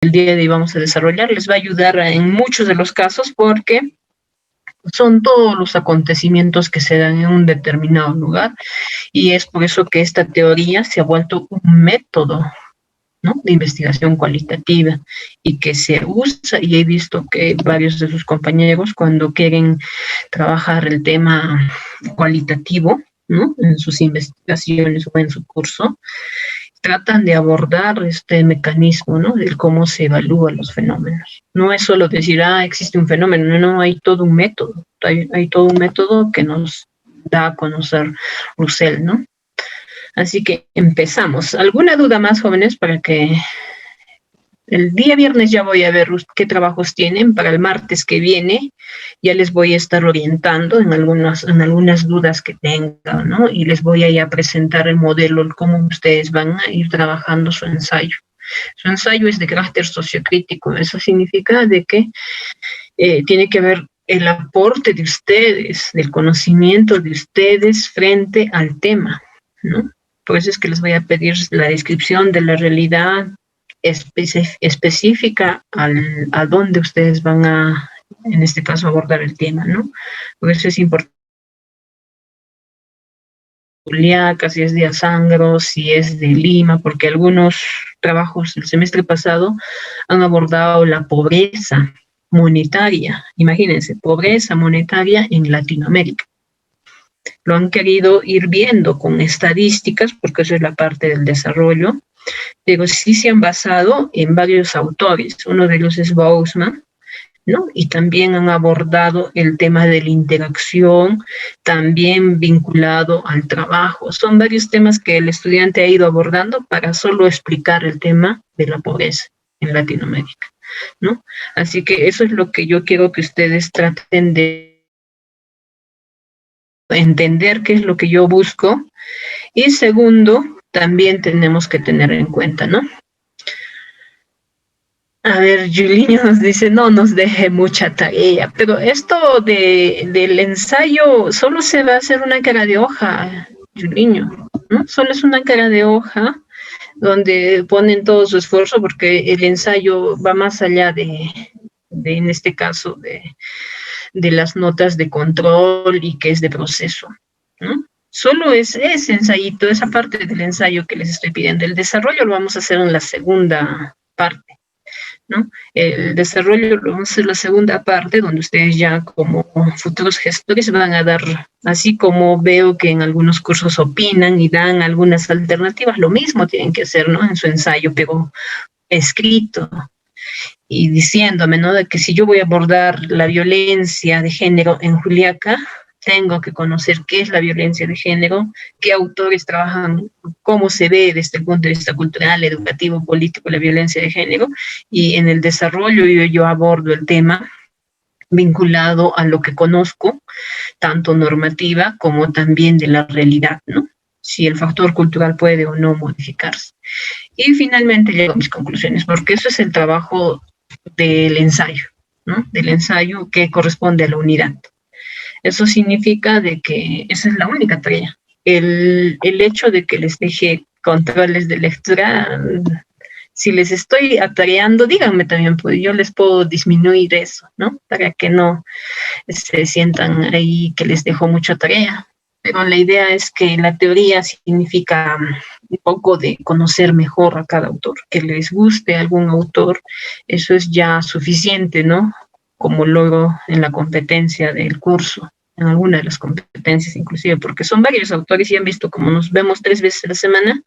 el día de hoy vamos a desarrollar les va a ayudar en muchos de los casos porque son todos los acontecimientos que se dan en un determinado lugar y es por eso que esta teoría se ha vuelto un método, ¿no?, de investigación cualitativa y que se usa, y he visto que varios de sus compañeros cuando quieren trabajar el tema cualitativo, ¿no?, en sus investigaciones o en su curso, tratan de abordar este mecanismo, ¿no?, de cómo se evalúan los fenómenos. No es solo decir, existe un fenómeno, no, hay todo un método, hay todo un método que nos da a conocer Roussel, ¿no? Así que empezamos. ¿Alguna duda más, jóvenes, para que el día viernes ya voy a ver qué trabajos tienen para el martes que viene? Ya les voy a estar orientando en algunas dudas que tengan, ¿no? Y les voy a ir a presentar el modelo, cómo ustedes van a ir trabajando su ensayo. Su ensayo es de carácter sociocrítico. Eso significa de que tiene que ver el aporte de ustedes, del conocimiento de ustedes frente al tema, ¿no? Por eso es que les voy a pedir la descripción de la realidad específica a dónde ustedes van a, en este caso, abordar el tema, ¿no? Por eso es importante. Juliaca, si es de Asangro, si es de Lima, porque algunos trabajos del semestre pasado han abordado la pobreza monetaria. Imagínense, pobreza monetaria en Latinoamérica. Lo han querido ir viendo con estadísticas, porque eso es la parte del desarrollo, pero sí se han basado en varios autores. Uno de ellos es Bousman, ¿no? Y también han abordado el tema de la interacción, también vinculado al trabajo. Son varios temas que el estudiante ha ido abordando para solo explicar el tema de la pobreza en Latinoamérica, ¿no? Así que eso es lo que yo quiero que ustedes traten de entender qué es lo que yo busco. Y segundo, también tenemos que tener en cuenta, ¿no? A ver, Juliño nos dice, no nos deje mucha tarea, pero esto del ensayo solo se va a hacer una cara de hoja, Juliño, ¿no? Solo es una cara de hoja donde ponen todo su esfuerzo porque el ensayo va más allá en este caso, de las notas de control y que es de proceso, ¿no? Solo es ese ensayito, esa parte del ensayo que les estoy pidiendo. El desarrollo lo vamos a hacer en la segunda parte, ¿no? El desarrollo lo vamos a hacer en la segunda parte, donde ustedes ya como futuros gestores van a dar, así como veo que en algunos cursos opinan y dan algunas alternativas, lo mismo tienen que hacer, ¿no?, en su ensayo, pero escrito, y diciéndome, ¿no?, de que si yo voy a abordar la violencia de género en Juliaca, tengo que conocer qué es la violencia de género, qué autores trabajan, cómo se ve desde el punto de vista cultural, educativo, político la violencia de género, y en el desarrollo yo abordo el tema vinculado a lo que conozco, tanto normativa como también de la realidad, ¿no? Si el factor cultural puede o no modificarse. Y finalmente llego a mis conclusiones, porque eso es el trabajo del ensayo, ¿no? Del ensayo que corresponde a la unidad. Eso significa de que esa es la única tarea. El hecho de que les deje controles de lectura, si les estoy atareando, díganme también, pues yo les puedo disminuir eso, ¿no? Para que no se sientan ahí que les dejo mucha tarea. Pero la idea es que la teoría significa un poco de conocer mejor a cada autor, que les guste algún autor, eso es ya suficiente, ¿no? Como logro en la competencia del curso, en alguna de las competencias inclusive, porque son varios autores y han visto como nos vemos 3 veces a la semana,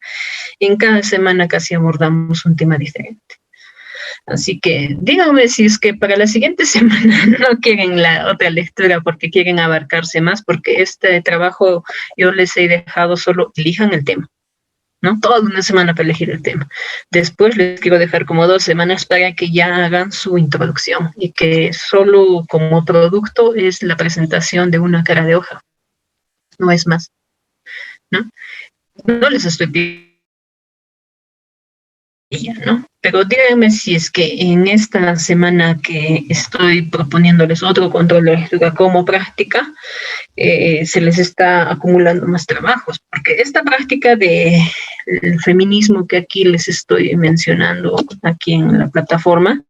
y en cada semana casi abordamos un tema diferente. Así que díganme si es que para la siguiente semana no quieren la otra lectura porque quieren abarcarse más, porque este trabajo yo les he dejado solo elijan el tema, ¿no? Toda una semana para elegir el tema. Después les quiero dejar como 2 semanas para que ya hagan su introducción y que solo como producto es la presentación de una cara de hoja, no es más, ¿no? No les estoy pidiendo, ¿no?, Pero díganme si es que en esta semana que estoy proponiéndoles otro control de lectura como práctica, se les está acumulando más trabajos, porque esta práctica de el feminismo que aquí les estoy mencionando aquí en la plataforma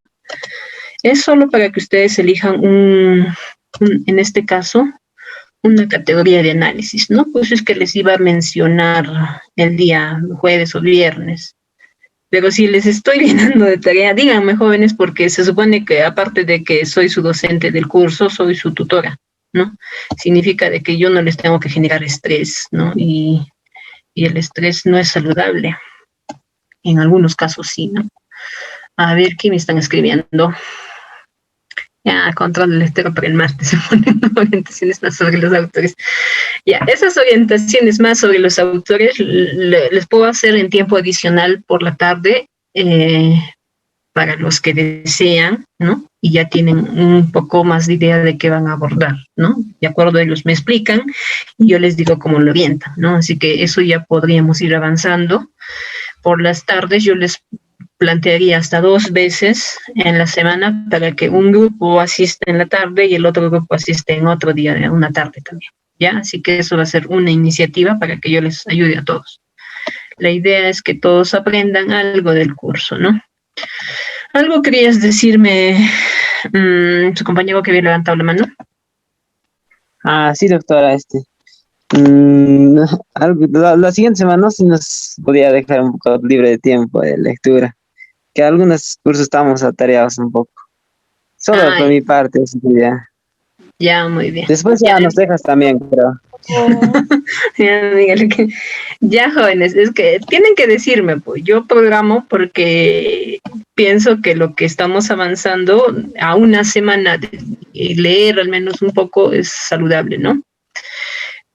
es solo para que ustedes elijan en este caso, una categoría de análisis, ¿no? Pues es que les iba a mencionar el día jueves o viernes. Pero si les estoy llenando de tarea, díganme, jóvenes, porque se supone que aparte de que soy su docente del curso, soy su tutora, ¿no? Significa de que yo no les tengo que generar estrés, ¿no? Y el estrés no es saludable. En algunos casos sí, ¿no? A ver, ¿qué me están escribiendo? Ya, control de lectura para el martes, se ponen orientaciones más sobre los autores. Ya, esas orientaciones más sobre los autores les puedo hacer en tiempo adicional por la tarde, para los que desean, ¿no? Y ya tienen un poco más de idea de qué van a abordar, ¿no? De acuerdo, ellos me explican y yo les digo cómo lo orientan, ¿no? Así que eso ya podríamos ir avanzando. Por las tardes yo les plantearía hasta 2 veces en la semana para que un grupo asista en la tarde y el otro grupo asiste en otro día de una tarde también, ¿ya? Así que eso va a ser una iniciativa para que yo les ayude a todos. La idea es que todos aprendan algo del curso, ¿no? Algo querías decirme, su compañero que había levantado la mano. Sí, doctora, la siguiente semana sí nos podía dejar un poco libre de tiempo de lectura, que algunos cursos estamos atareados un poco. Solo por Ay, mi parte, así que ya. ya, muy bien. Después Ya, ya nos dejas también, creo. ya, Miguel, ya, jóvenes, es que tienen que decirme, pues yo programo porque pienso que lo que estamos avanzando a una semana de leer al menos un poco es saludable, ¿no?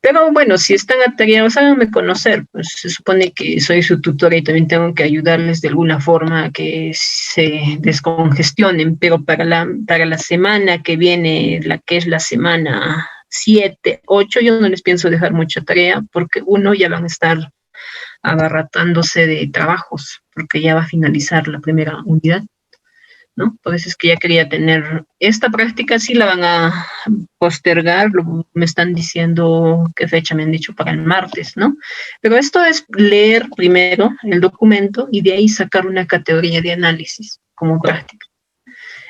Pero bueno, si están atareados, háganme conocer, pues se supone que soy su tutora y también tengo que ayudarles de alguna forma a que se descongestionen, pero para la semana que viene, la que es la semana 7, 8, yo no les pienso dejar mucha tarea porque uno ya van a estar agarratándose de trabajos, porque ya va a finalizar la primera unidad, ¿no? Por eso es que ya quería tener esta práctica, sí la van a postergar, me están diciendo qué fecha me han dicho para el martes, ¿no? Pero esto es leer primero el documento y de ahí sacar una categoría de análisis como práctica.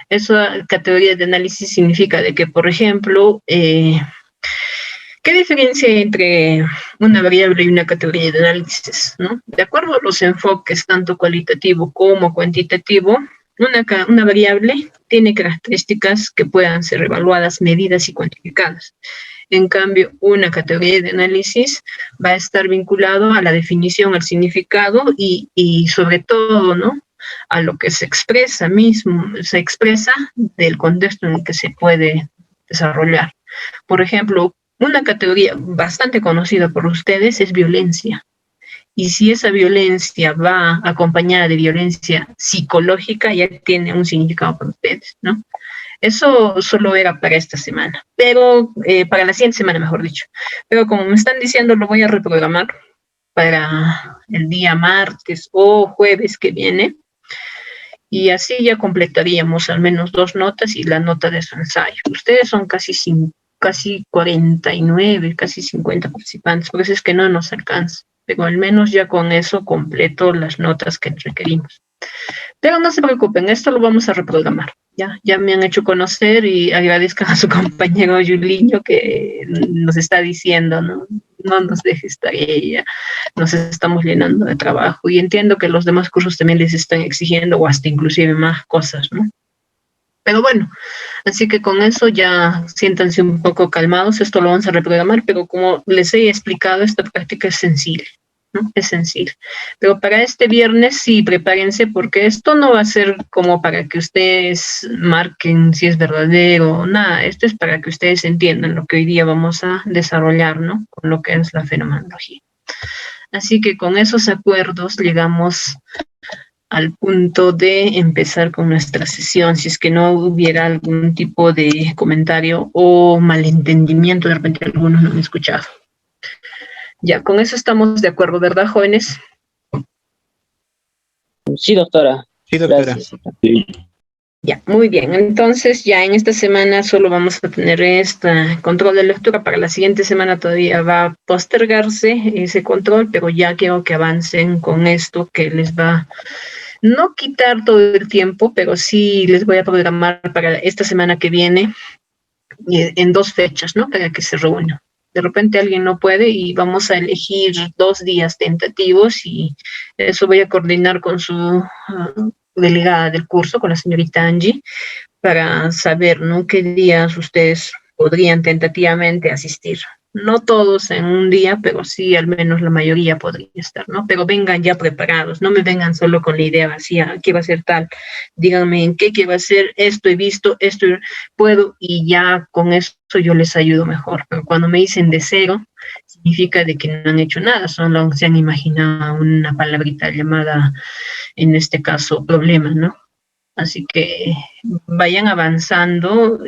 Esa categoría de análisis significa de que, por ejemplo, ¿qué diferencia hay entre una variable y una categoría de análisis, ¿no? De acuerdo a los enfoques, tanto cualitativo como cuantitativo, una variable tiene características que puedan ser evaluadas, medidas y cuantificadas. En cambio, una categoría de análisis va a estar vinculado a la definición, al significado y sobre todo, ¿no? A lo que se expresa del contexto en el que se puede desarrollar. Por ejemplo, una categoría bastante conocida por ustedes es violencia. Y si esa violencia va acompañada de violencia psicológica, ya tiene un significado para ustedes, ¿no? Eso solo era para esta semana, pero para la siguiente semana, mejor dicho. Pero como me están diciendo, lo voy a reprogramar para el día martes o jueves que viene. Y así ya completaríamos al menos 2 notas y la nota de su ensayo. Ustedes son casi 49, casi 50 participantes, por eso es que no nos alcanza. Pero al menos ya con eso completo las notas que requerimos. Pero no se preocupen, esto lo vamos a reprogramar. Ya me han hecho conocer y agradezco a su compañero Juliño que nos está diciendo, no nos dejes tarea, nos estamos llenando de trabajo y entiendo que los demás cursos también les están exigiendo o hasta inclusive más cosas, ¿no? Pero bueno, así que con eso ya siéntanse un poco calmados, esto lo vamos a reprogramar, pero como les he explicado, esta práctica es sencilla, ¿no? Es sencillo. Pero para este viernes sí, prepárense porque esto no va a ser como para que ustedes marquen si es verdadero o nada, esto es para que ustedes entiendan lo que hoy día vamos a desarrollar, ¿no? Con lo que es la fenomenología. Así que con esos acuerdos llegamos al punto de empezar con nuestra sesión, si es que no hubiera algún tipo de comentario o malentendimiento, de repente algunos no han escuchado. Ya, con eso estamos de acuerdo, ¿verdad, jóvenes? Sí, doctora. Sí, doctora. Gracias. Sí. Ya, muy bien. Entonces, ya en esta semana solo vamos a tener este control de lectura. Para la siguiente semana todavía va a postergarse ese control, pero ya quiero que avancen con esto que les va no quitar todo el tiempo, pero sí les voy a programar para esta semana que viene en 2 fechas, ¿no? Para que se reúnan. De repente alguien no puede y vamos a elegir 2 días tentativos y eso voy a coordinar con su delegada del curso, con la señorita Angie, para saber, ¿no? Qué días ustedes podrían tentativamente asistir. No todos en un día, pero sí al menos la mayoría podría estar, ¿no? Pero vengan ya preparados, no me vengan solo con la idea vacía, quiero hacer tal, díganme en qué quiero hacer, esto he visto, esto puedo, y ya con eso yo les ayudo mejor. Pero cuando me dicen de cero, significa de que no han hecho nada, solo se han imaginado una palabrita llamada, en este caso, problema, ¿no? Así que vayan avanzando,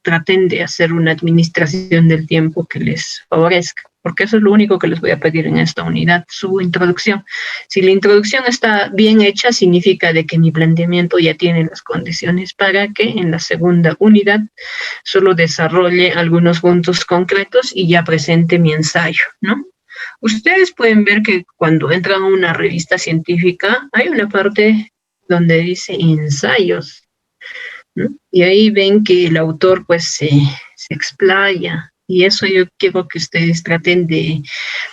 traten de hacer una administración del tiempo que les favorezca, porque eso es lo único que les voy a pedir en esta unidad, su introducción. Si la introducción está bien hecha, significa de que mi planteamiento ya tiene las condiciones para que en la segunda unidad solo desarrolle algunos puntos concretos y ya presente mi ensayo, ¿no? Ustedes pueden ver que cuando entran a una revista científica hay una parte donde dice ensayos, ¿no? Y ahí ven que el autor pues se explaya, y eso yo quiero que ustedes traten de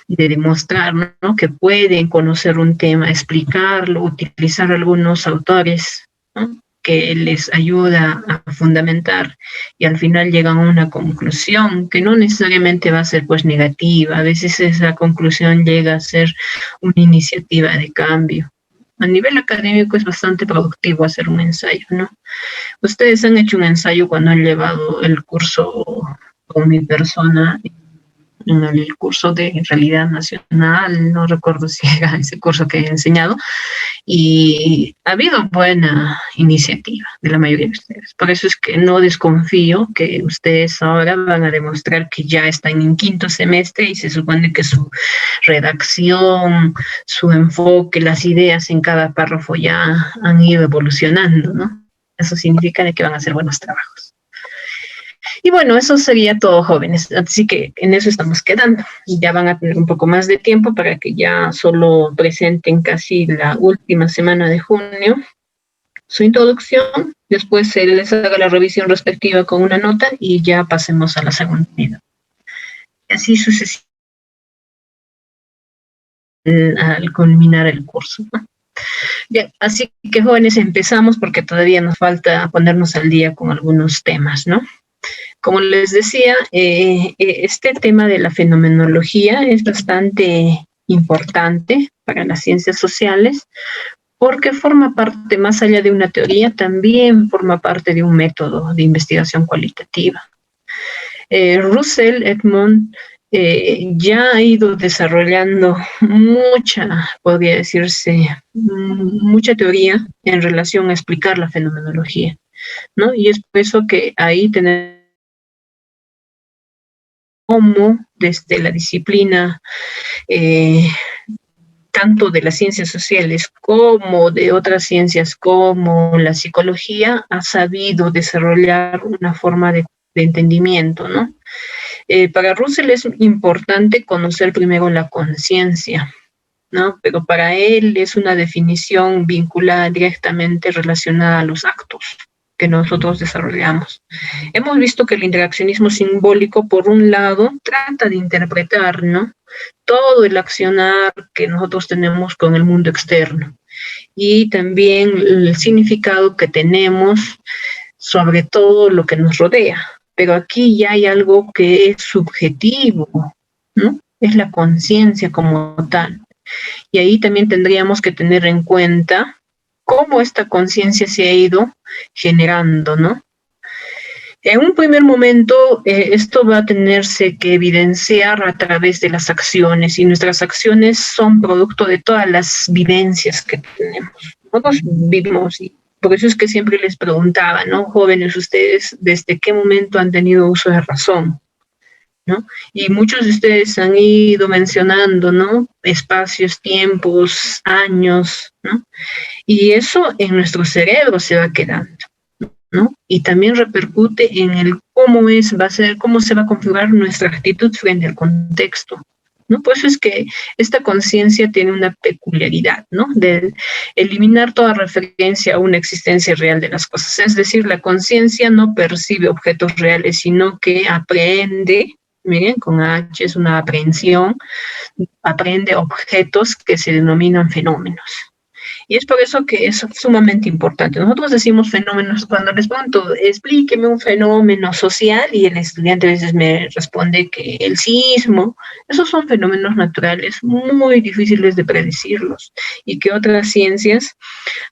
demostrar, ¿no? Que pueden conocer un tema, explicarlo, utilizar algunos autores, ¿no? Que les ayuda a fundamentar y al final llegan a una conclusión que no necesariamente va a ser pues negativa, a veces esa conclusión llega a ser una iniciativa de cambio. A nivel académico es bastante productivo hacer un ensayo, ¿no? Ustedes han hecho un ensayo cuando han llevado el curso con mi persona, en el curso de Realidad Nacional, no recuerdo si era ese curso que he enseñado, y ha habido buena iniciativa de la mayoría de ustedes. Por eso es que no desconfío que ustedes ahora van a demostrar que ya están en 5º semestre y se supone que su redacción, su enfoque, las ideas en cada párrafo ya han ido evolucionando, ¿no? Eso significa de que van a hacer buenos trabajos. Y bueno, eso sería todo, jóvenes. Así que en eso estamos quedando. Ya van a tener un poco más de tiempo para que ya solo presenten casi la última semana de junio su introducción. Después se les haga la revisión respectiva con una nota y ya pasemos a la segunda unidad. Así sucesivamente al culminar el curso, ¿no? Ya, así que, jóvenes, empezamos porque todavía nos falta ponernos al día con algunos temas, ¿no? Como les decía, este tema de la fenomenología es bastante importante para las ciencias sociales porque forma parte, más allá de una teoría, también forma parte de un método de investigación cualitativa. Russell Edmond ya ha ido desarrollando mucha, podría decirse, mucha teoría en relación a explicar la fenomenología, ¿no? Y es por eso que ahí tenemos cómo desde la disciplina tanto de las ciencias sociales como de otras ciencias como la psicología ha sabido desarrollar una forma de entendimiento, ¿no? Para Russell es importante conocer primero la conciencia, ¿no? Pero para él es una definición vinculada directamente relacionada a los actos que nosotros desarrollamos. Hemos visto que el interaccionismo simbólico, por un lado, trata de interpretar, ¿no?, todo el accionar que nosotros tenemos con el mundo externo y también el significado que tenemos sobre todo lo que nos rodea. Pero aquí ya hay algo que es subjetivo, ¿no? Es la conciencia como tal. Y ahí también tendríamos que tener en cuenta cómo esta conciencia se ha ido generando, ¿no? En un primer momento, esto va a tenerse que evidenciar a través de las acciones, y nuestras acciones son producto de todas las vivencias que tenemos. Nosotros vivimos, y por eso es que siempre les preguntaba, ¿no? Jóvenes, ustedes, ¿desde qué momento han tenido uso de razón? ¿no? Y muchos de ustedes han ido mencionando, ¿no? Espacios, tiempos, años, ¿no? Y eso en nuestro cerebro se va quedando, ¿no? Y también repercute en el cómo se va a configurar nuestra actitud frente al contexto, ¿no? Por eso es que esta conciencia tiene una peculiaridad, ¿no? De eliminar toda referencia a una existencia real de las cosas. Es decir, la conciencia no percibe objetos reales, sino que aprende, miren, con H es una aprehensión, aprende objetos que se denominan fenómenos. Y es por eso que es sumamente importante. Nosotros decimos fenómenos cuando les pregunto, explíqueme un fenómeno social, y el estudiante a veces me responde que el sismo. Esos son fenómenos naturales muy difíciles de predecirlos, y que otras ciencias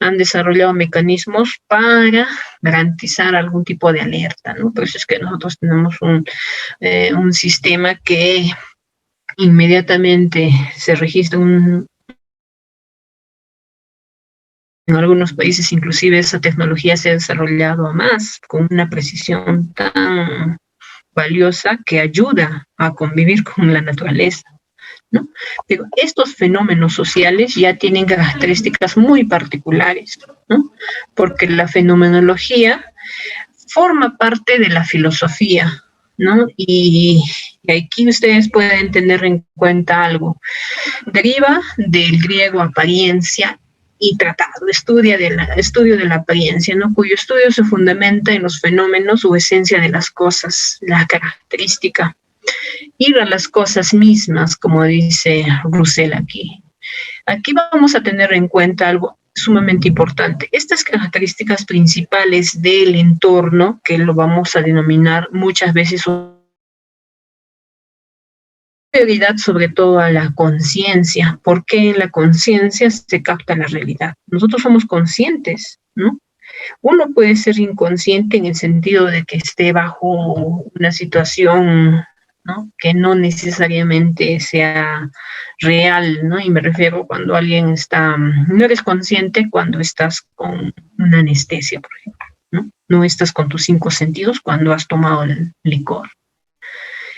han desarrollado mecanismos para garantizar algún tipo de alerta, ¿no? Por eso es que nosotros tenemos un sistema que inmediatamente se registra en algunos países inclusive esa tecnología se ha desarrollado a más, con una precisión tan valiosa que ayuda a convivir con la naturaleza, ¿no? Pero estos fenómenos sociales ya tienen características muy particulares, ¿no? Porque la fenomenología forma parte de la filosofía, ¿no? Y aquí ustedes pueden tener en cuenta algo. Deriva del griego apariencia y tratado, estudio de la apariencia, ¿no? Cuyo estudio se fundamenta en los fenómenos o esencia de las cosas, la característica, ir a las cosas mismas, como dice Russell aquí. Aquí vamos a tener en cuenta algo sumamente importante. Estas características principales del entorno, que lo vamos a denominar muchas veces prioridad sobre todo a la conciencia, porque en la conciencia se capta la realidad. Nosotros somos conscientes, ¿no? Uno puede ser inconsciente en el sentido de que esté bajo una situación, ¿no? Que no necesariamente sea real, ¿no? Y me refiero cuando alguien está, no eres consciente cuando estás con una anestesia, por ejemplo, ¿no? No estás con tus 5 sentidos cuando has tomado el licor.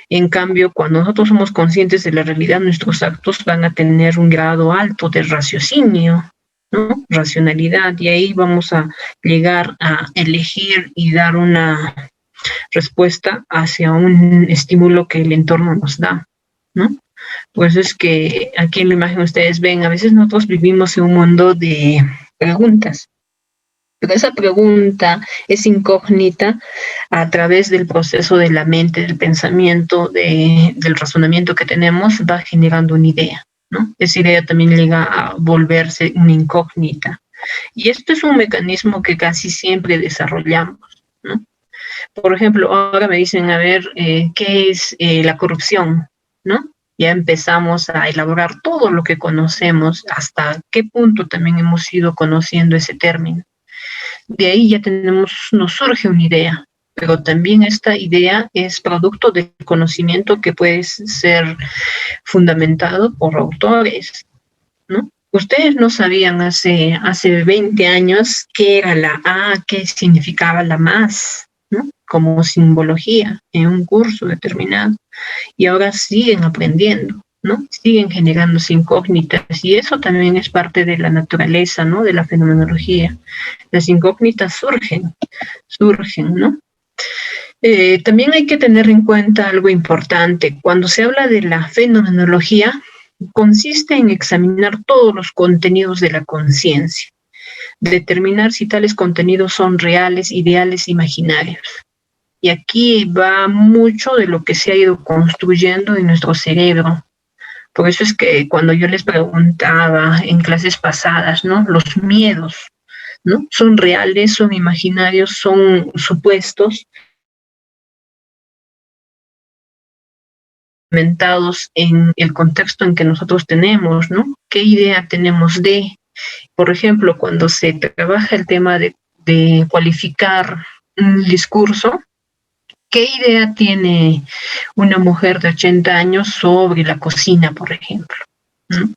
En cambio, cuando nosotros somos conscientes de la realidad, nuestros actos van a tener un grado alto de raciocinio, ¿no? Racionalidad, y ahí vamos a llegar a elegir y dar una respuesta hacia un estímulo que el entorno nos da, ¿no? Pues es que aquí en la imagen ustedes ven, a veces nosotros vivimos en un mundo de preguntas, pero esa pregunta es incógnita a través del proceso de la mente, del pensamiento, del razonamiento que tenemos, va generando una idea, ¿no? Esa idea también llega a volverse una incógnita. Y esto es un mecanismo que casi siempre desarrollamos, ¿no? Por ejemplo, ahora me dicen, a ver, ¿qué es la corrupción? ¿No? Ya empezamos a elaborar todo lo que conocemos, hasta qué punto también hemos ido conociendo ese término. De ahí ya nos surge una idea, pero también esta idea es producto del conocimiento que puede ser fundamentado por autores, ¿no? Ustedes no sabían hace 20 años qué era la A, qué significaba la más, ¿no? Como simbología en un curso determinado, y ahora siguen aprendiendo, ¿no? Siguen generándose incógnitas, y eso también es parte de la naturaleza, ¿no? De la fenomenología. Las incógnitas surgen, ¿no? También hay que tener en cuenta algo importante. Cuando se habla de la fenomenología, consiste en examinar todos los contenidos de la conciencia, determinar si tales contenidos son reales, ideales, imaginarios. Y aquí va mucho de lo que se ha ido construyendo en nuestro cerebro. Por eso es que cuando yo les preguntaba en clases pasadas, ¿no? Los miedos, ¿no? ¿Son reales, son imaginarios, son supuestos? Inventados en el contexto en que nosotros tenemos, ¿no? ¿Qué idea tenemos de? Por ejemplo, cuando se trabaja el tema de cualificar un discurso, ¿qué idea tiene una mujer de 80 años sobre la cocina, por ejemplo? ¿No?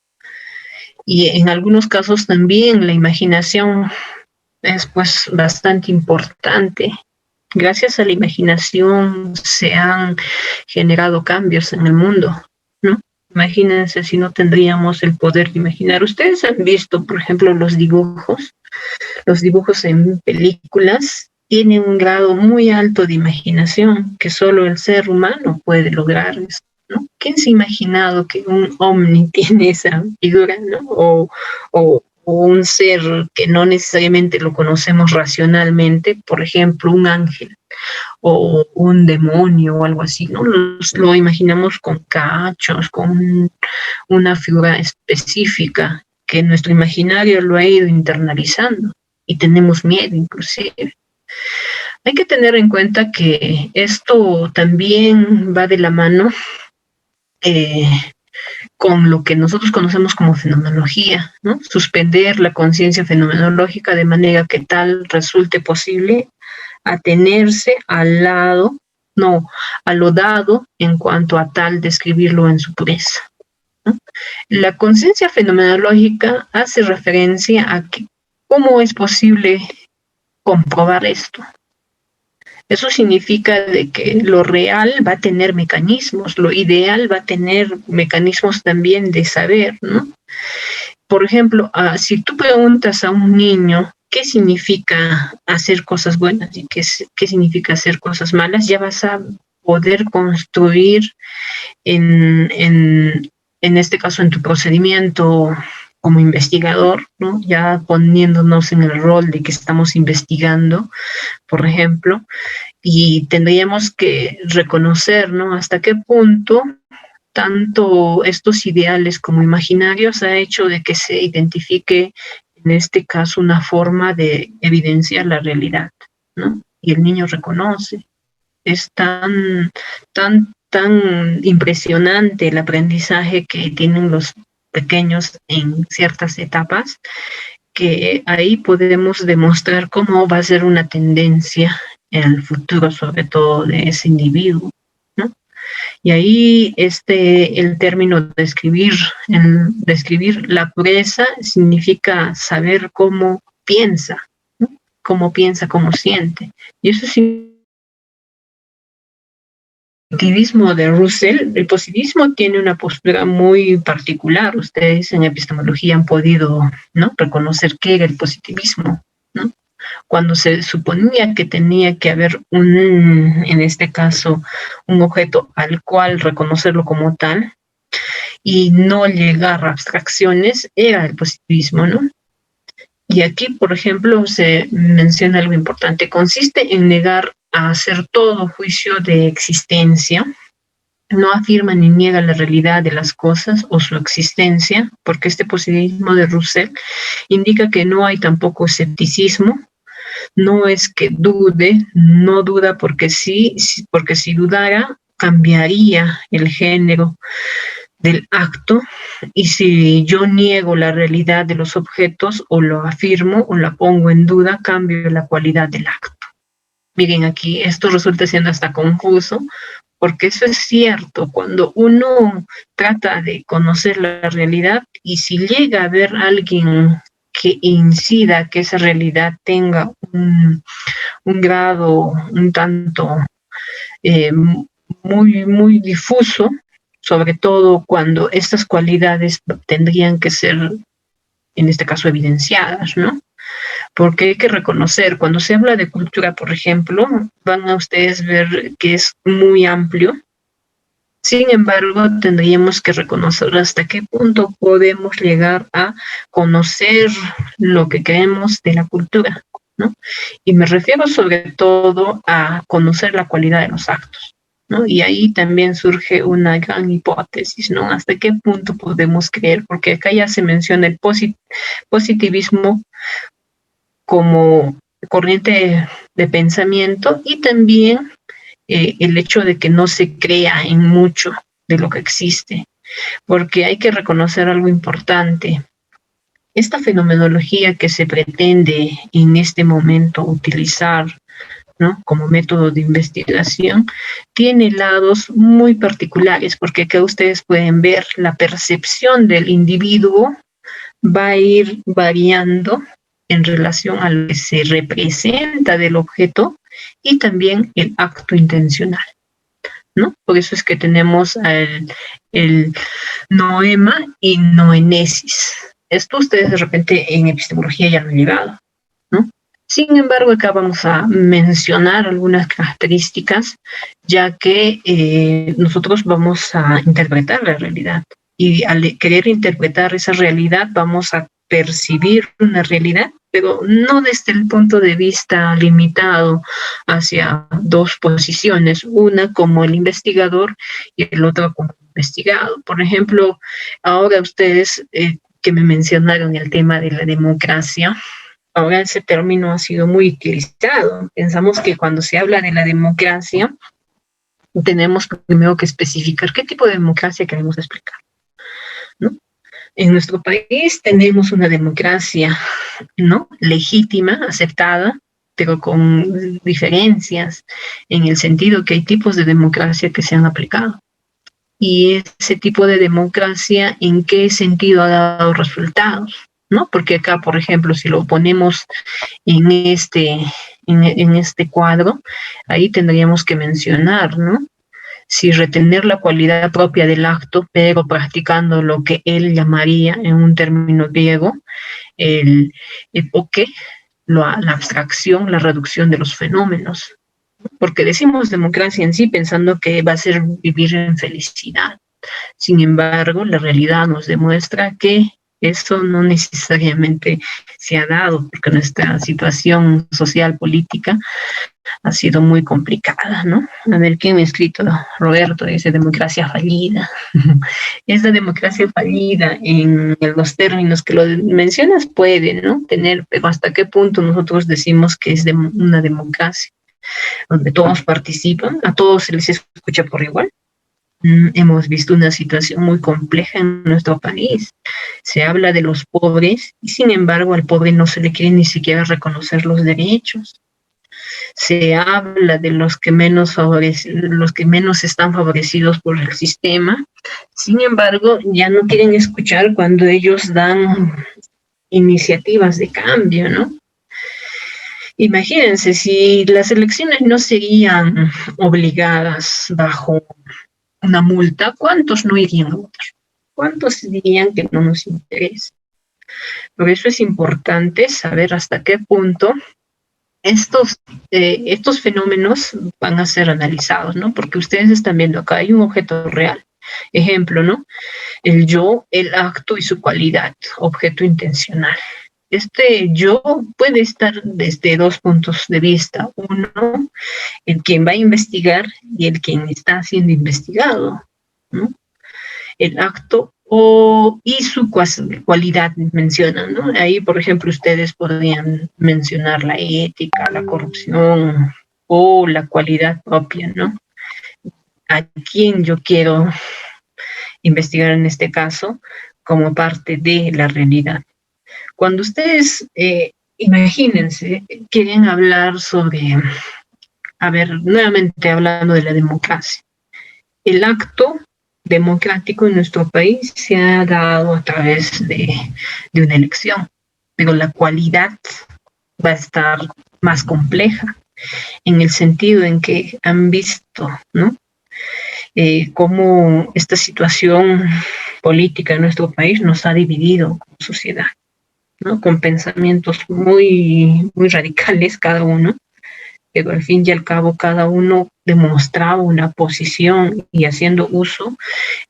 Y en algunos casos también la imaginación es pues bastante importante, Gracias a la imaginación se han generado cambios en el mundo, ¿no? Imagínense si no tendríamos el poder de imaginar. Ustedes han visto, por ejemplo, los dibujos en películas tienen un grado muy alto de imaginación que solo el ser humano puede lograr, ¿no? ¿Quién se ha imaginado que un ovni tiene esa figura, ¿no? O un ser que no necesariamente lo conocemos racionalmente, por ejemplo, un ángel o un demonio o algo así, ¿no? Lo imaginamos con cachos, con una figura específica que nuestro imaginario lo ha ido internalizando y tenemos miedo inclusive. Hay que tener en cuenta que esto también va de la mano con lo que nosotros conocemos como fenomenología, ¿no? Suspender la conciencia fenomenológica de manera que tal resulte posible atenerse al lado, no, a lo dado en cuanto a tal describirlo en su pureza, ¿no? La conciencia fenomenológica hace referencia a que cómo es posible comprobar esto. Eso significa de que lo real va a tener mecanismos, lo ideal va a tener mecanismos también de saber, ¿no? Por ejemplo, si tú preguntas a un niño qué significa hacer cosas buenas y qué significa hacer cosas malas, ya vas a poder construir en este caso en tu procedimiento como investigador, ¿no? Ya poniéndonos en el rol de que estamos investigando, por ejemplo, y tendríamos que reconocer, ¿no? Hasta qué punto tanto estos ideales como imaginarios ha hecho de que se identifique, en este caso, una forma de evidenciar la realidad, ¿no? Y el niño reconoce. Es tan impresionante el aprendizaje que tienen los pequeños en ciertas etapas, que ahí podemos demostrar cómo va a ser una tendencia en el futuro, sobre todo de ese individuo, ¿no? Y ahí el término describir la pureza significa saber cómo piensa, ¿no? Cómo piensa, cómo siente. Y eso sí. El positivismo de Russell, el positivismo tiene una postura muy particular. Ustedes en epistemología han podido, ¿no?, reconocer qué era el positivismo, ¿no? Cuando se suponía que tenía que haber en este caso, un objeto al cual reconocerlo como tal y no llegar a abstracciones, era el positivismo, ¿no? Y aquí, por ejemplo, se menciona algo importante. Consiste en negar a hacer todo juicio de existencia. No afirma ni niega la realidad de las cosas o su existencia, porque este positivismo de Russell indica que no hay tampoco escepticismo. No es que dude, no duda porque sí, porque si dudara cambiaría el género del acto, y si yo niego la realidad de los objetos o lo afirmo o la pongo en duda, cambio la cualidad del acto. Miren aquí, esto resulta siendo hasta confuso, porque eso es cierto, cuando uno trata de conocer la realidad y si llega a haber alguien que incida que esa realidad tenga un grado un tanto muy difuso, sobre todo cuando estas cualidades tendrían que ser, en este caso, evidenciadas, ¿no? Porque hay que reconocer, cuando se habla de cultura, por ejemplo, van a ustedes ver que es muy amplio. Sin embargo, tendríamos que reconocer hasta qué punto podemos llegar a conocer lo que creemos de la cultura, ¿no? Y me refiero sobre todo a conocer la cualidad de los actos, ¿no? Y ahí también surge una gran hipótesis, ¿no? ¿Hasta qué punto podemos creer? Porque acá ya se menciona el positivismo como corriente de pensamiento y también el hecho de que no se crea en mucho de lo que existe, porque hay que reconocer algo importante. Esta fenomenología que se pretende en este momento utilizar, ¿no?, como método de investigación, tiene lados muy particulares, porque acá ustedes pueden ver la percepción del individuo va a ir variando en relación a lo que se representa del objeto y también el acto intencional, ¿no? Por eso es que tenemos el noema y noenesis. Esto ustedes de repente en epistemología ya lo han llegado, ¿no? Sin embargo, acá vamos a mencionar algunas características, ya que nosotros vamos a interpretar la realidad. Y al querer interpretar esa realidad, vamos a percibir una realidad, pero no desde el punto de vista limitado hacia dos posiciones, una como el investigador y el otro como el investigado. Por ejemplo, ahora ustedes que me mencionaron el tema de la democracia, ahora ese término ha sido muy utilizado. Pensamos que cuando se habla de la democracia, tenemos primero que especificar qué tipo de democracia queremos explicar, ¿no? En nuestro país tenemos una democracia, ¿no?, legítima, aceptada, pero con diferencias en el sentido que hay tipos de democracia que se han aplicado. Y ese tipo de democracia, ¿en qué sentido ha dado resultados? ¿No? Porque acá, por ejemplo, si lo ponemos en este cuadro, ahí tendríamos que mencionar, ¿no?, si retener la cualidad propia del acto, pero practicando lo que él llamaría en un término griego, el epoque, la abstracción, la reducción de los fenómenos. Porque decimos democracia en sí pensando que va a ser vivir en felicidad. Sin embargo, la realidad nos demuestra que eso no necesariamente se ha dado, porque nuestra situación social, política, ha sido muy complicada, ¿no? A ver, ¿quién me ha escrito? Roberto dice democracia fallida. Esa democracia fallida en los términos que lo mencionas puede, ¿no?, tener, pero hasta qué punto nosotros decimos que es una democracia donde todos participan, a todos se les escucha por igual. Hemos visto una situación muy compleja en nuestro país. Se habla de los pobres y sin embargo al pobre no se le quiere ni siquiera reconocer los derechos. Se habla de los que menos están favorecidos por el sistema. Sin embargo, ya no quieren escuchar cuando ellos dan iniciativas de cambio, ¿no? Imagínense, si las elecciones no serían obligadas bajo una multa, ¿cuántos no irían a votar? ¿Cuántos dirían que no nos interesa? Por eso es importante saber hasta qué punto estos fenómenos van a ser analizados, ¿no? Porque ustedes están viendo acá hay un objeto real. Ejemplo, ¿no? El yo, el acto y su cualidad, objeto intencional. Este yo puede estar desde dos puntos de vista. Uno, el quien va a investigar y el quien está siendo investigado, ¿no? El acto y su cualidad mencionan, ¿no? Ahí, por ejemplo, ustedes podrían mencionar la ética, la corrupción o la cualidad propia, ¿no? ¿A quién yo quiero investigar en este caso como parte de la realidad? Cuando ustedes, imagínense, quieren hablar sobre, a ver, nuevamente hablando de la democracia, el acto democrático en nuestro país se ha dado a través de una elección, pero la cualidad va a estar más compleja en el sentido en que han visto, ¿no?, cómo esta situación política en nuestro país nos ha dividido como sociedad, ¿no?, con pensamientos muy, muy radicales cada uno, pero al fin y al cabo cada uno demostraba una posición y haciendo uso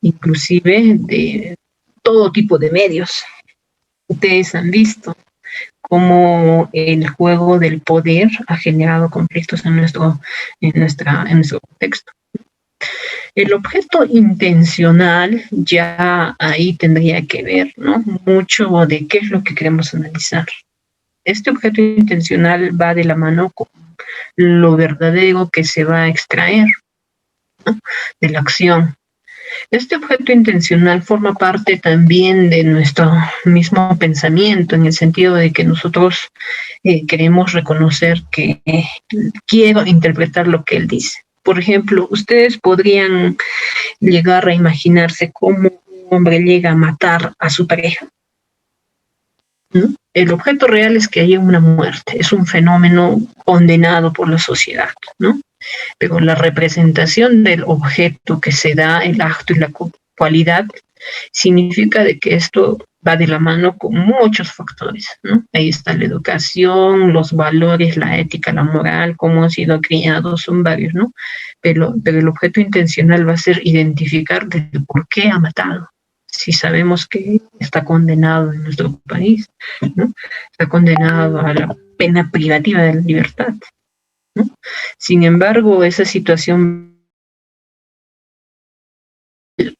inclusive de todo tipo de medios. Ustedes han visto cómo el juego del poder ha generado conflictos en nuestro contexto. El objeto intencional ya ahí tendría que ver, ¿no?, mucho de qué es lo que queremos analizar. Este objeto intencional va de la mano con lo verdadero que se va a extraer, ¿no?, de la acción. Este objeto intencional forma parte también de nuestro mismo pensamiento, en el sentido de que nosotros queremos reconocer que quiero interpretar lo que él dice. Por ejemplo, ustedes podrían llegar a imaginarse cómo un hombre llega a matar a su pareja, ¿no? el objeto real es que haya una muerte, es un fenómeno condenado por la sociedad, ¿no? Pero la representación del objeto que se da, el acto y la cualidad, significa de que esto va de la mano con muchos factores, ¿no? Ahí está la educación, los valores, la ética, la moral, cómo han sido criados, son varios, ¿no? Pero el objeto intencional va a ser identificar del por qué ha matado. Si sabemos que está condenado en nuestro país, ¿no? Está condenado a la pena privativa de la libertad, ¿no? Sin embargo, esa situación,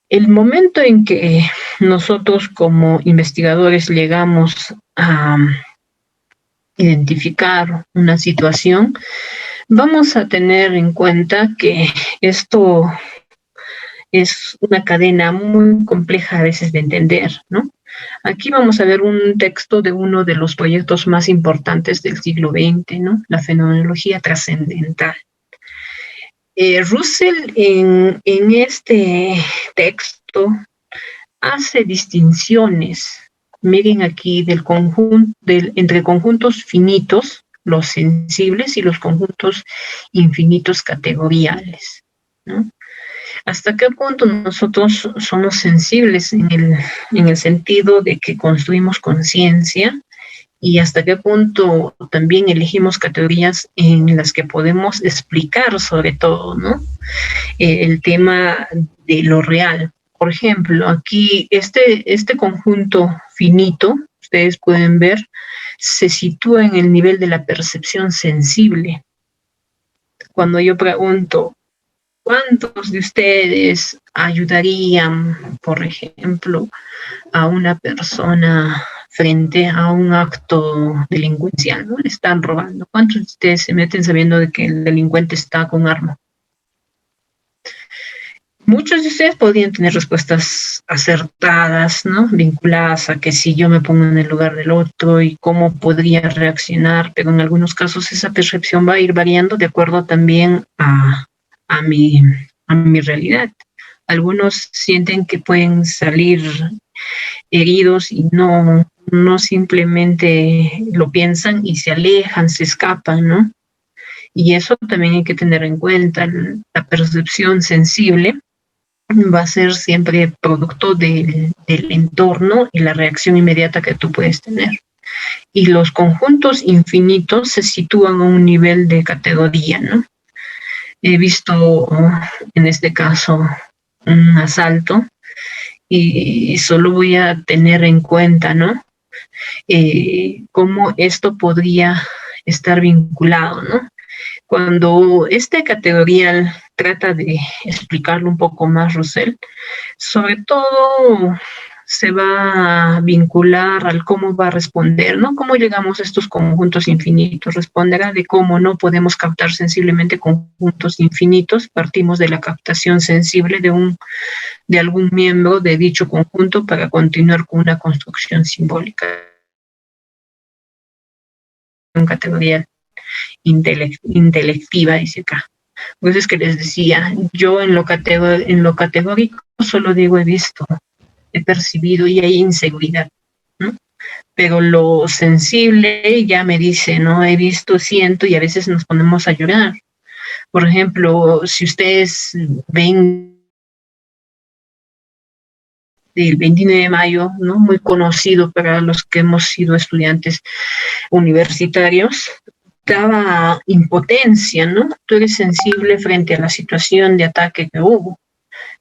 el momento en que nosotros como investigadores llegamos a identificar una situación, vamos a tener en cuenta que esto es una cadena muy compleja a veces de entender, ¿no? Aquí vamos a ver un texto de uno de los proyectos más importantes del siglo XX, ¿no? La fenomenología trascendental. Russell en este texto hace distinciones, miren aquí, entre conjuntos finitos, los sensibles, y los conjuntos infinitos categoriales, ¿no? ¿Hasta qué punto nosotros somos sensibles en el sentido de que construimos conciencia? Y hasta qué punto también elegimos categorías en las que podemos explicar sobre todo, ¿no? El tema de lo real. Por ejemplo, aquí este conjunto finito, ustedes pueden ver, se sitúa en el nivel de la percepción sensible. Cuando yo pregunto, ¿cuántos de ustedes ayudarían, por ejemplo, a una persona frente a un acto delincuencial, ¿no? Le están robando. ¿Cuántos de ustedes se meten sabiendo de que el delincuente está con arma? Muchos de ustedes podrían tener respuestas acertadas, ¿no? Vinculadas a que si yo me pongo en el lugar del otro y cómo podría reaccionar, pero en algunos casos esa percepción va a ir variando de acuerdo también a mi realidad. Algunos sienten que pueden salir heridos y no simplemente lo piensan y se alejan, se escapan, ¿no? Y eso también hay que tener en cuenta. La percepción sensible va a ser siempre producto del entorno y la reacción inmediata que tú puedes tener. Y los conjuntos infinitos se sitúan a un nivel de categoría, ¿no? He visto en este caso un asalto y solo voy a tener en cuenta, ¿no? Cómo esto podría estar vinculado, ¿no? Cuando este categorial trata de explicarlo un poco más, Russell, sobre todo se va a vincular al cómo va a responder, ¿no? ¿Cómo llegamos a estos conjuntos infinitos? Responderá de cómo no podemos captar sensiblemente conjuntos infinitos, partimos de la captación sensible de algún miembro de dicho conjunto para continuar con una construcción simbólica. Categoría intelectiva, dice acá. Pues es que les decía, yo en lo categórico solo digo he visto, he percibido y hay inseguridad, ¿no? Pero lo sensible ya me dice, ¿no? He visto, siento y a veces nos ponemos a llorar. Por ejemplo, si ustedes ven el 29 de mayo, ¿no? Muy conocido para los que hemos sido estudiantes universitarios, daba impotencia, ¿no? Tú eres sensible frente a la situación de ataque que hubo,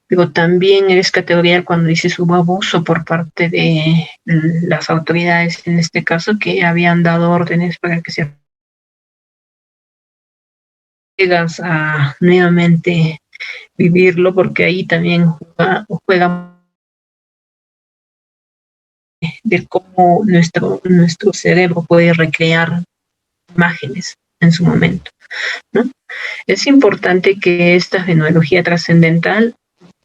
pero también eres categorial cuando dices hubo abuso por parte de las autoridades, en este caso, que habían dado órdenes para que se llegas a nuevamente vivirlo, porque ahí también juega de cómo nuestro cerebro puede recrear imágenes en su momento, ¿no? Es importante que esta fenomenología trascendental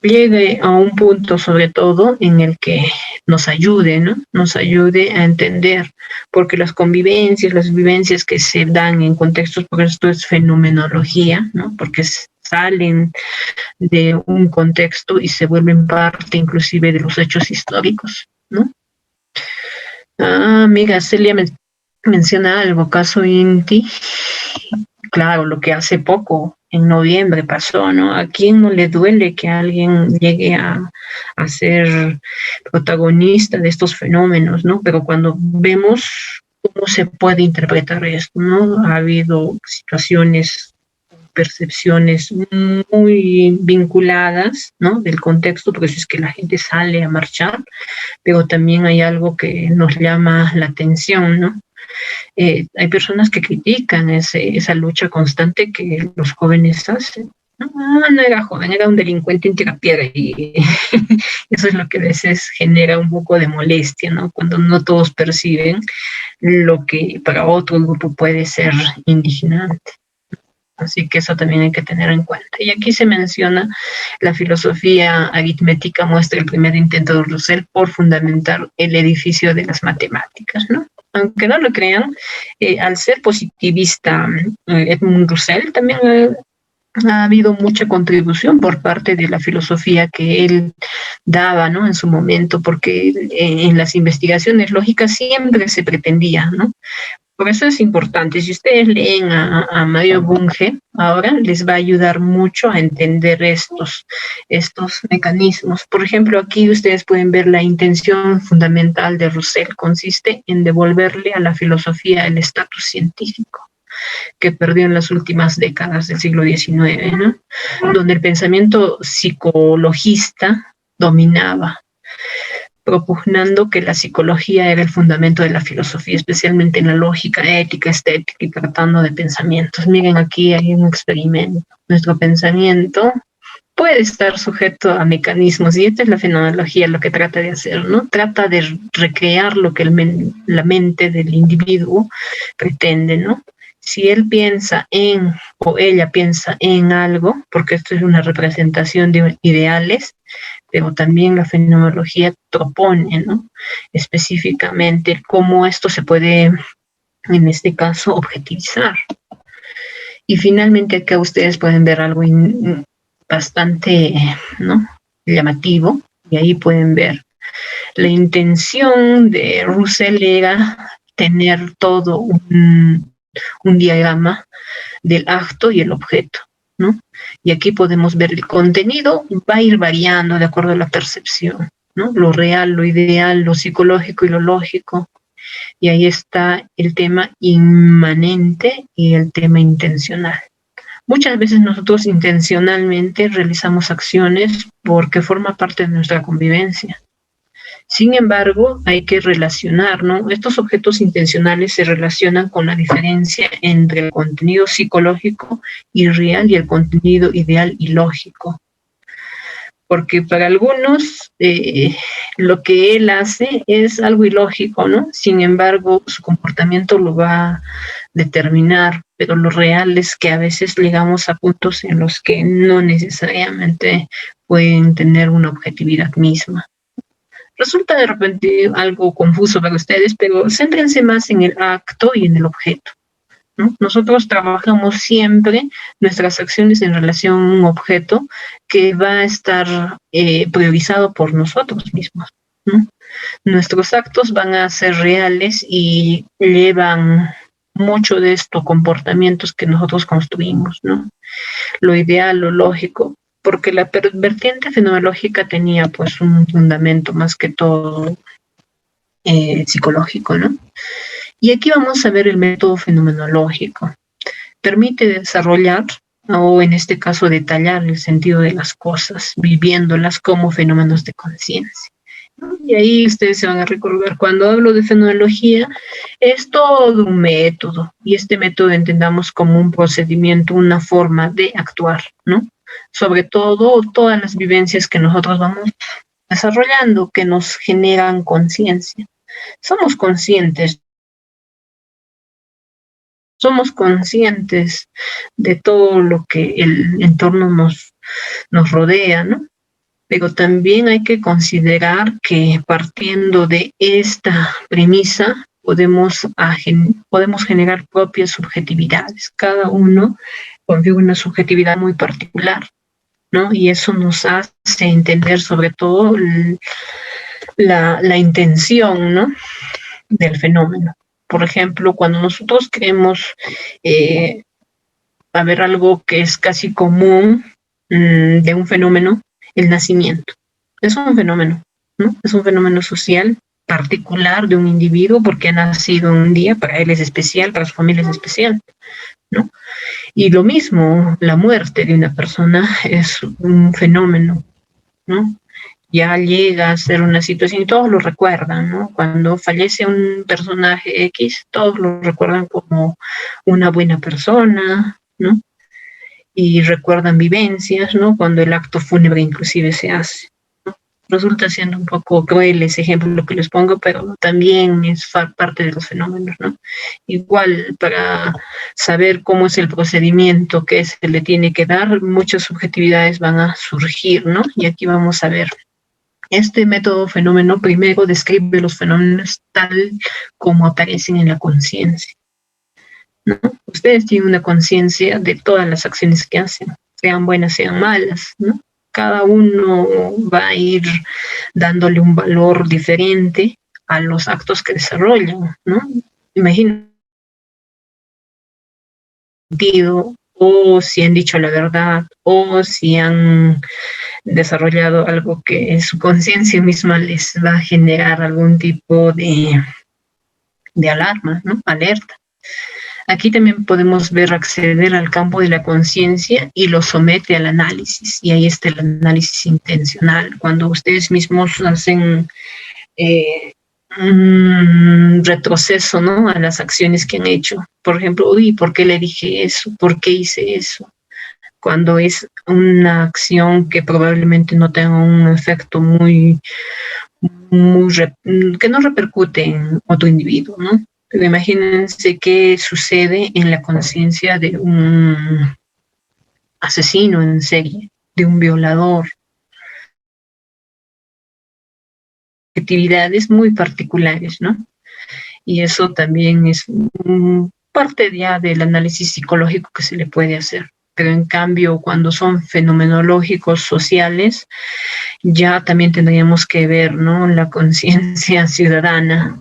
llegue a un punto, sobre todo, en el que nos ayude, ¿no? Nos ayude a entender, porque las vivencias que se dan en contextos, por esto es fenomenología, ¿no? Porque salen de un contexto y se vuelven parte inclusive de los hechos históricos, ¿no? Amiga Celia menciona algo, caso Inti. Claro, lo que hace poco, en noviembre pasó, ¿no? ¿A quién no le duele que alguien llegue a ser protagonista de estos fenómenos, ¿no? Pero cuando vemos cómo se puede interpretar esto, ¿no? Ha habido situaciones, percepciones muy vinculadas, ¿no? Del contexto, porque si es que la gente sale a marchar, pero también hay algo que nos llama la atención, ¿no? Hay personas que critican esa lucha constante que los jóvenes hacen. No, no era joven, era un delincuente en tirapiedra y eso es lo que a veces genera un poco de molestia, ¿no? Cuando no todos perciben lo que para otro grupo puede ser indignante. Así que eso también hay que tener en cuenta. Y aquí se menciona la filosofía aritmética muestra el primer intento de Russell por fundamentar el edificio de las matemáticas, ¿no? Aunque no lo crean, al ser positivista Edmund Russell también ha habido mucha contribución por parte de la filosofía que él daba, ¿no? En su momento, porque en las investigaciones lógicas siempre se pretendía, ¿no? Por eso es importante. Si ustedes leen a Mario Bunge, ahora les va a ayudar mucho a entender estos mecanismos. Por ejemplo, aquí ustedes pueden ver la intención fundamental de Russell. Consiste en devolverle a la filosofía el estatus científico que perdió en las últimas décadas del siglo XIX, ¿no? Donde el pensamiento psicologista dominaba, propugnando que la psicología era el fundamento de la filosofía, especialmente en la lógica, ética, estética y tratando de pensamientos. Miren, aquí hay un experimento. Nuestro pensamiento puede estar sujeto a mecanismos, y esta es la fenomenología lo que trata de hacer, ¿no? Trata de recrear lo que la mente del individuo pretende, ¿no? Si él piensa en, o ella piensa en algo, porque esto es una representación de ideales, pero también la fenomenología propone, ¿no? Específicamente cómo esto se puede, en este caso, objetivizar. Y finalmente acá ustedes pueden ver algo bastante, ¿no? Llamativo, y ahí pueden ver la intención de Russell era tener todo un diagrama del acto y el objeto, ¿no? Y aquí podemos ver el contenido, va a ir variando de acuerdo a la percepción, ¿no? Lo real, lo ideal, lo psicológico y lo lógico. Y ahí está el tema inmanente y el tema intencional. Muchas veces nosotros intencionalmente realizamos acciones porque forma parte de nuestra convivencia. Sin embargo, hay que relacionar, ¿no? Estos objetos intencionales se relacionan con la diferencia entre el contenido psicológico y real y el contenido ideal y lógico. Porque para algunos lo que él hace es algo ilógico, ¿no? Sin embargo, su comportamiento lo va a determinar, pero lo real es que a veces llegamos a puntos en los que no necesariamente pueden tener una objetividad misma. Resulta de repente algo confuso para ustedes, pero céntrense más en el acto y en el objeto, ¿no? Nosotros trabajamos siempre nuestras acciones en relación a un objeto que va a estar priorizado por nosotros mismos, ¿no? Nuestros actos van a ser reales y llevan mucho de estos comportamientos que nosotros construimos, ¿no? Lo ideal, lo lógico, porque la vertiente fenomenológica tenía pues un fundamento más que todo psicológico, ¿no? Y aquí vamos a ver el método fenomenológico. Permite desarrollar, o en este caso detallar el sentido de las cosas, viviéndolas como fenómenos de conciencia. Y ahí ustedes se van a recordar, cuando hablo de fenomenología, es todo un método, y este método entendamos como un procedimiento, una forma de actuar, ¿no? Sobre todo, todas las vivencias que nosotros vamos desarrollando, que nos generan conciencia. Somos conscientes de todo lo que el entorno nos rodea, ¿no? Pero también hay que considerar que partiendo de esta premisa podemos generar propias subjetividades. Cada uno confiere una subjetividad muy particular, ¿no? Y eso nos hace entender sobre todo la intención, ¿no? del fenómeno. Por ejemplo, cuando nosotros queremos ver algo que es casi común de un fenómeno, el nacimiento. Es un fenómeno, ¿no? Es un fenómeno social particular de un individuo porque ha nacido un día, para él es especial, para su familia es especial, ¿no? Y lo mismo, la muerte de una persona es un fenómeno, ¿no? Ya llega a ser una situación y todos lo recuerdan, ¿no? Cuando fallece un personaje X, todos lo recuerdan como una buena persona, ¿no? Y recuerdan vivencias, ¿no? Cuando el acto fúnebre inclusive se hace. Resulta siendo un poco cruel ese ejemplo que les pongo, pero también es parte de los fenómenos, ¿no? Igual, para saber cómo es el procedimiento que se le tiene que dar, muchas subjetividades van a surgir, ¿no? Y aquí vamos a ver. Este método fenómeno primero describe los fenómenos tal como aparecen en la conciencia, ¿no? Ustedes tienen una conciencia de todas las acciones que hacen, sean buenas, sean malas, ¿no? Cada uno va a ir dándole un valor diferente a los actos que desarrollan, ¿no? Imagino, o si han dicho la verdad, o si han desarrollado algo que su conciencia misma les va a generar algún tipo de alarma, ¿no? Alerta. Aquí también podemos ver acceder al campo de la conciencia y lo somete al análisis. Y ahí está el análisis intencional. Cuando ustedes mismos hacen un retroceso, ¿no? A las acciones que han hecho. Por ejemplo, uy, ¿por qué le dije eso? ¿Por qué hice eso? Cuando es una acción que probablemente no tenga un efecto que no repercute en otro individuo, ¿no? Pero imagínense qué sucede en la conciencia de un asesino en serie, de un violador. Actividades muy particulares, ¿no? Y eso también es parte ya del análisis psicológico que se le puede hacer. Pero en cambio, cuando son fenomenológicos sociales, ya también tendríamos que ver, ¿no? La conciencia ciudadana.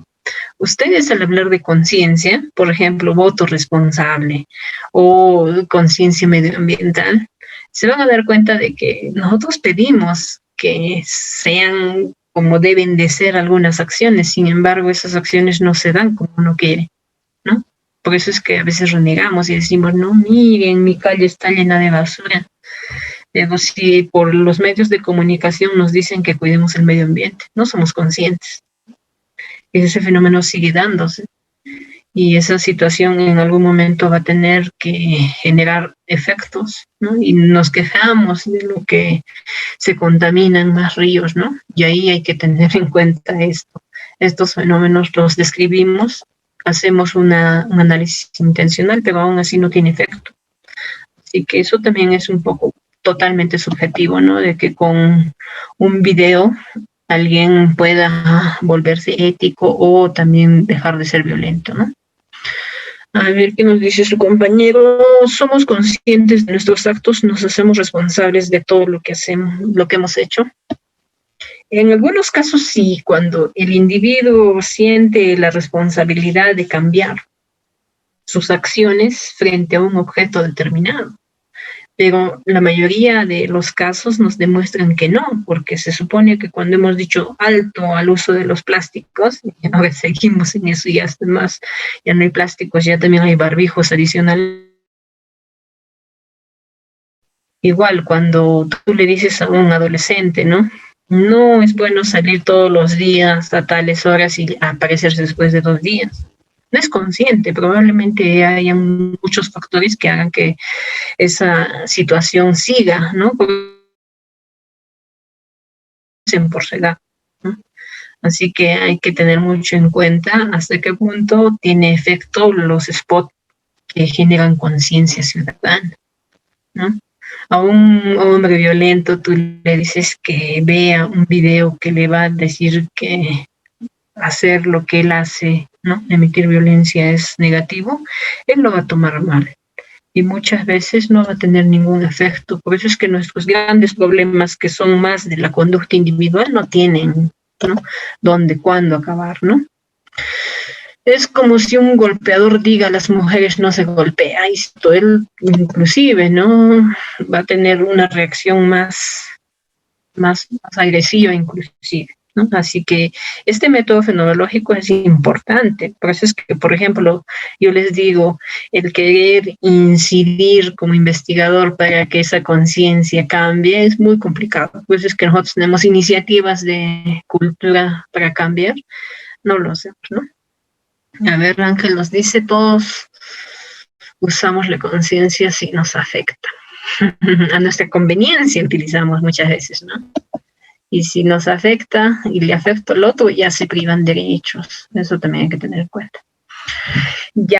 Ustedes al hablar de conciencia, por ejemplo, voto responsable o conciencia medioambiental, se van a dar cuenta de que nosotros pedimos que sean como deben de ser algunas acciones, sin embargo, esas acciones no se dan como uno quiere, ¿no? Por eso es que a veces renegamos y decimos, no, miren, mi calle está llena de basura. Pero si por los medios de comunicación nos dicen que cuidemos el medio ambiente, no somos conscientes. Y ese fenómeno sigue dándose. Y esa situación en algún momento va a tener que generar efectos, ¿no? Y nos quejamos de lo que se contaminan más ríos, ¿no? Y ahí hay que tener en cuenta esto. Estos fenómenos los describimos, hacemos un análisis intencional, pero aún así no tiene efecto. Así que eso también es un poco totalmente subjetivo, ¿no? De que con un video alguien pueda volverse ético o también dejar de ser violento, ¿no? A ver qué nos dice su compañero. Somos conscientes de nuestros actos, nos hacemos responsables de todo lo que hacemos, lo que hemos hecho. En algunos casos sí, cuando el individuo siente la responsabilidad de cambiar sus acciones frente a un objeto determinado. Pero la mayoría de los casos nos demuestran que no, porque se supone que cuando hemos dicho alto al uso de los plásticos, y ahora seguimos en eso y además ya no hay plásticos, ya también hay barbijos adicionales. Igual cuando tú le dices a un adolescente, ¿no? No es bueno salir todos los días a tales horas y aparecerse después de 2 días. No es consciente, probablemente haya muchos factores que hagan que esa situación siga, ¿no? Por su edad, ¿no? Así que hay que tener mucho en cuenta hasta qué punto tiene efecto los spots que generan conciencia ciudadana, ¿no? A un hombre violento tú le dices que vea un video que le va a decir que hacer lo que él hace, ¿no? Emitir violencia es negativo, él lo va a tomar mal. Y muchas veces no va a tener ningún efecto. Por eso es que nuestros grandes problemas, que son más de la conducta individual, no tienen, ¿no? Dónde, cuándo acabar, ¿no? Es como si un golpeador diga a las mujeres no se golpea, esto él inclusive, ¿no? Va a tener una reacción más agresiva inclusive, ¿no? Así que este método fenomenológico es importante. Por eso es que, por ejemplo, yo les digo, el querer incidir como investigador para que esa conciencia cambie es muy complicado. Pues es que nosotros tenemos iniciativas de cultura para cambiar, no lo hacemos, ¿no? A ver, Ángel nos dice, todos usamos la conciencia si nos afecta. A nuestra conveniencia utilizamos muchas veces, ¿no? Y si nos afecta y le afecta al otro, ya se privan derechos. Eso también hay que tener en cuenta.